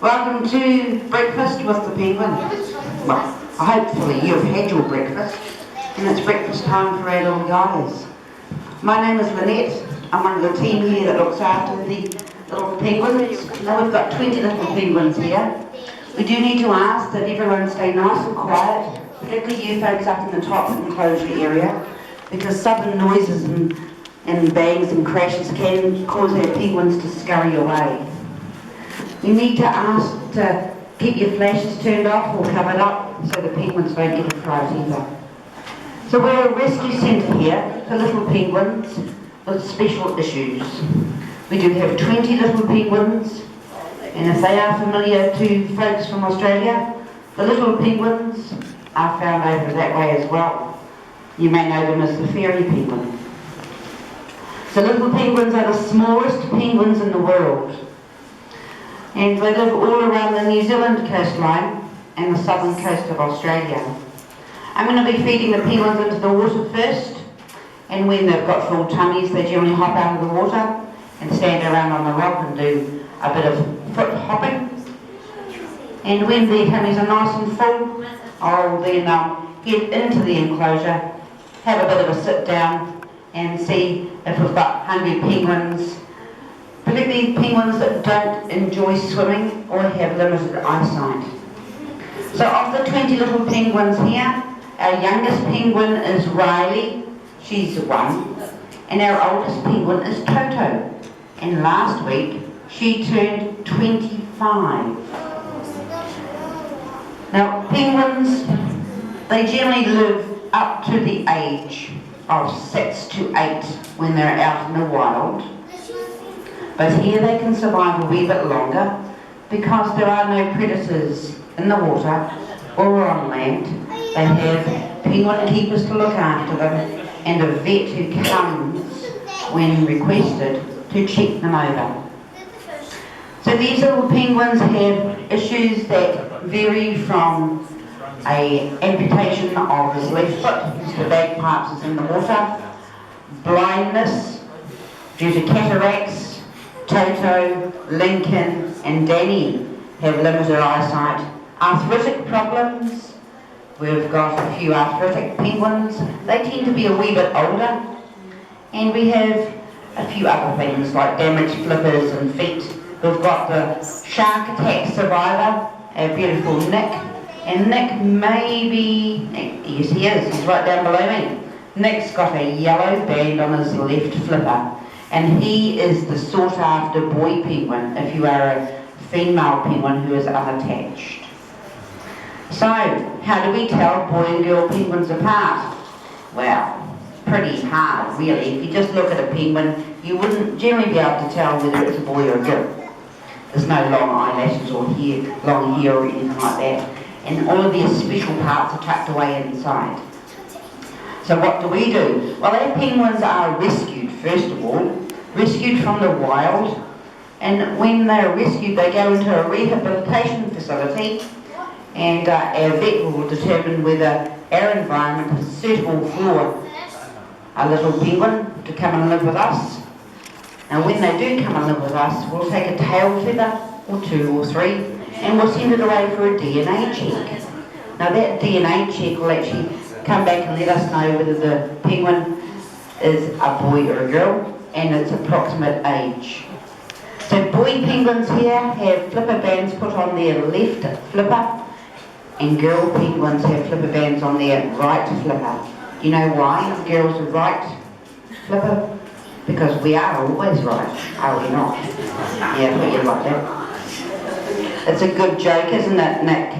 Welcome to breakfast with the penguins. Well, hopefully you've had your breakfast and it's breakfast time for our little guys. My name is Lynette. I'm one of the team here that looks after the little penguins. Now we've got 20 little penguins here. We do need to ask that everyone stay nice and quiet, particularly you folks up in the top enclosure area, because sudden noises and bangs and crashes can cause our penguins to scurry away. You need to ask to keep your flashes turned off or covered up so the penguins don't get a fright either. So we're a rescue centre here for little penguins with special issues. We do have 20 little penguins, and if they are familiar to folks from Australia, the little penguins are found over that way as well. You may know them as the fairy penguin. So little penguins are the smallest penguins in the world. And they live all around the New Zealand coastline and the southern coast of Australia. I'm going to be feeding the penguins into the water first, and when they've got full tummies they generally hop out of the water and stand around on the rock and do a bit of foot hopping. And when their tummies are nice and full, I'll then get into the enclosure, have a bit of a sit down and see if we've got hungry penguins, particularly penguins that don't enjoy swimming or have limited eyesight. So of the 20 little penguins here, our youngest penguin is Riley, she's 1, and our oldest penguin is Toto, and last week she turned 25. Now penguins, they generally live up to the age of 6 to 8 when they're out in the wild. But here they can survive a wee bit longer because there are no predators in the water or on land. They have penguin keepers to look after them and a vet who comes when requested to check them over. So these little penguins have issues that vary from an amputation of his left foot, because the bagpipes is in the water, blindness due to cataracts. Toto, Lincoln and Danny have limited eyesight. Arthritic problems, we've got a few arthritic penguins. They tend to be a wee bit older. And we have a few other things like damaged flippers and feet. We've got the shark attack survivor, our beautiful Nick. And Nick may be, yes he is, he's right down below me. Nick's got a yellow band on his left flipper. And he is the sought after boy penguin if you are a female penguin who is unattached. So, how do we tell boy and girl penguins apart? Well, pretty hard really. If you just look at a penguin, you wouldn't generally be able to tell whether it's a boy or a girl. There's no long eyelashes or long hair or anything like that. And all of their special parts are tucked away inside. So what do we do? Well, our penguins are rescued, first of all, rescued from the wild, and when they're rescued they go into a rehabilitation facility, and our vet will determine whether our environment is suitable for a little penguin to come and live with us. Now when they do come and live with us, we'll take a tail feather, or 2 or 3, and we'll send it away for a DNA check. Now that DNA check will actually come back and let us know whether the penguin is a boy or a girl and its approximate age. So boy penguins here have flipper bands put on their left flipper, and girl penguins have flipper bands on their right flipper. Do you know why girls are right flipper? Because we are always right, are we not? Yeah, but you like that. It's a good joke, isn't it, Nick?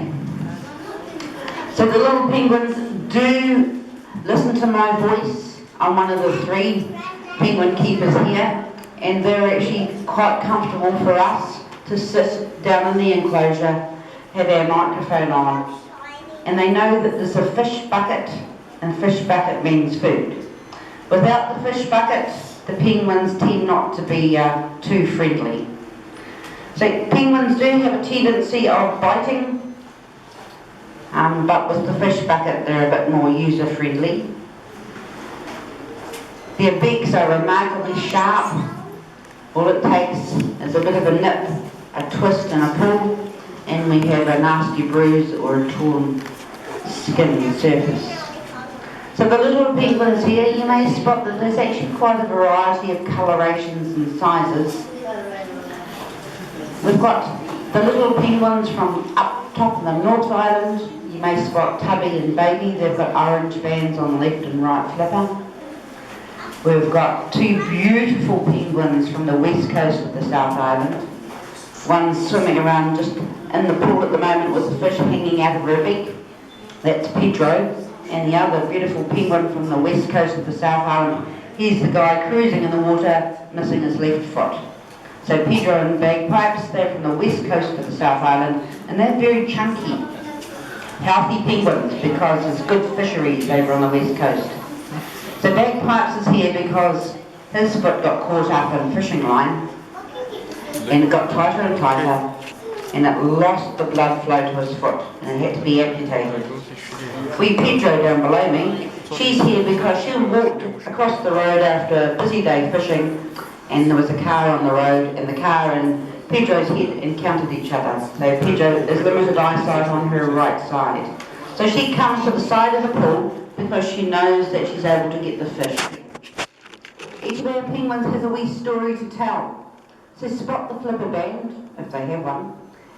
So the little penguins do listen to my voice. I'm one of the 3 penguin keepers here, and they're actually quite comfortable for us to sit down in the enclosure, have our microphone on, and they know that there's a fish bucket, and fish bucket means food. Without the fish bucket, the penguins tend not to be too friendly. So penguins do have a tendency of biting, but with the fish bucket they're a bit more user-friendly. Their beaks are remarkably sharp. All it takes is a bit of a nip, a twist and a pull, normally have a nasty bruise or a torn skin surface. So the little penguins here, you may spot that there's actually quite a variety of colorations and sizes. We've got the little penguins from up top of the North Island. You may spot Tubby and Baby. They've got orange bands on the left and right flipper. We've got two beautiful penguins from the west coast of the South Island. One's swimming around just in the pool at the moment with the fish hanging out of her beak. That's Pedro. And the other beautiful penguin from the west coast of the South Island, he's the guy cruising in the water, missing his left foot. So Pedro and Bagpipes, they're from the west coast of the South Island, and they're very chunky, healthy penguins because there's good fisheries over on the west coast. So Bagpipes is here because his foot got caught up in fishing line, and it got tighter and tighter, and it lost the blood flow to his foot, and it had to be amputated. Pedro down below me, she's here because she walked across the road after a busy day fishing, and there was a car on the road, and the car and Pedro's head encountered each other. So Pedro is limited eyesight on her right side. So she comes to the side of the pool because she knows that she's able to get the fish. Each of our penguins has a wee story to tell. So spot the flipper band, if they have one,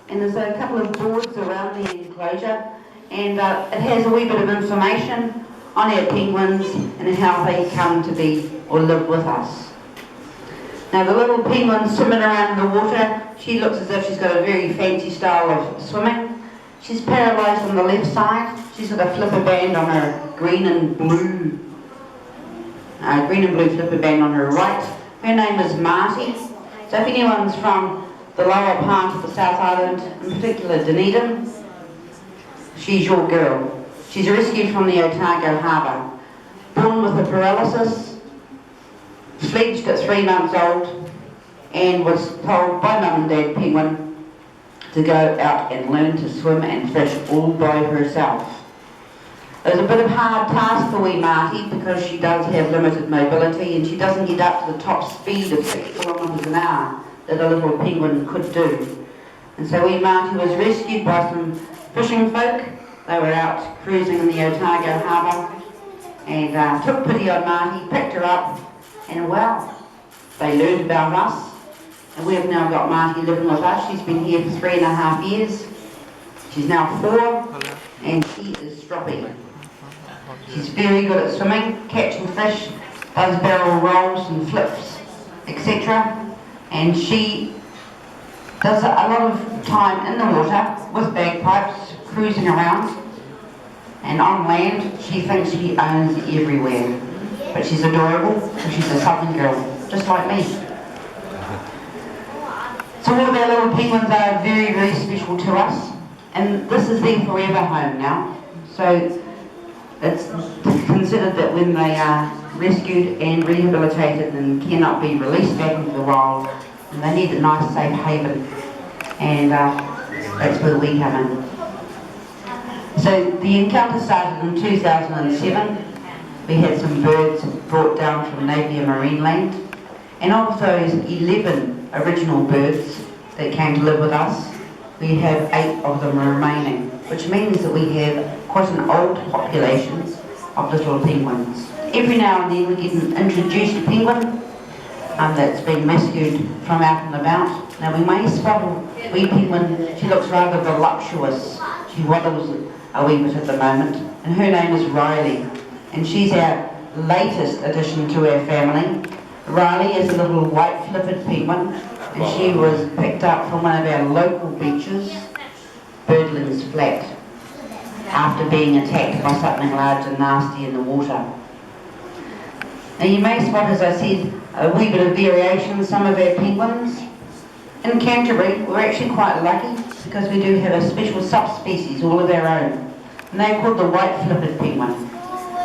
and there's a couple of boards around the enclosure, and it has a wee bit of information on our penguins and how they come to be or live with us. Now the little penguin swimming around in the water, she looks as if she's got a very fancy style of swimming. She's paralysed on the left side. She's got a flipper band on her green and blue flipper band on her right. Her name is Marty. So if anyone's from the lower part of the South Island, in particular Dunedin, she's your girl. She's rescued from the Otago Harbour. Born with a paralysis, fledged at 3 months old, and was told by Mum and Dad Penguin to go out and learn to swim and fish all by herself. It was a bit of a hard task for wee Marty because she does have limited mobility and she doesn't get up to the top speed of 6 kilometres an hour that a little penguin could do. And so wee Marty was rescued by some fishing folk. They were out cruising in the Otago Harbour and took pity on Marty, picked her up, and well, they learned about us, and we have now got Marty living with us. She's been here for 3.5 years. She's now 4, and she is stroppy. She's very good at swimming, catching fish, does barrel rolls and flips, etc. And she does a lot of time in the water with bagpipes, cruising around, and on land she thinks she owns everywhere. But she's adorable, and she's a southern girl, just like me. So all of our little penguins are very, very special to us, and this is their forever home now. So it's considered that when they are rescued and rehabilitated and cannot be released back into the wild, and they need a nice safe haven, and that's where we come in. So the encounter started in 2007. We had some birds brought down from Napier Marine Land, and of those 11 original birds that came to live with us, we have 8 of them remaining, which means that we have quite an old population of little penguins. Every now and then we get an introduced penguin that's been rescued from out and about. Now we may spot a wee penguin. She looks rather voluptuous. She waddles a wee bit at the moment, and her name is Riley. And she's our latest addition to our family. Riley is a little white flippered penguin, and she was picked up from one of our local beaches, Birdlands Flat, after being attacked by something large and nasty in the water. Now you may spot, as I said, a wee bit of variation in some of our penguins. In Canterbury, we're actually quite lucky because we do have a special subspecies all of our own, and they're called the white flippered penguin.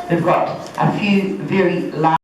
We've got a few very large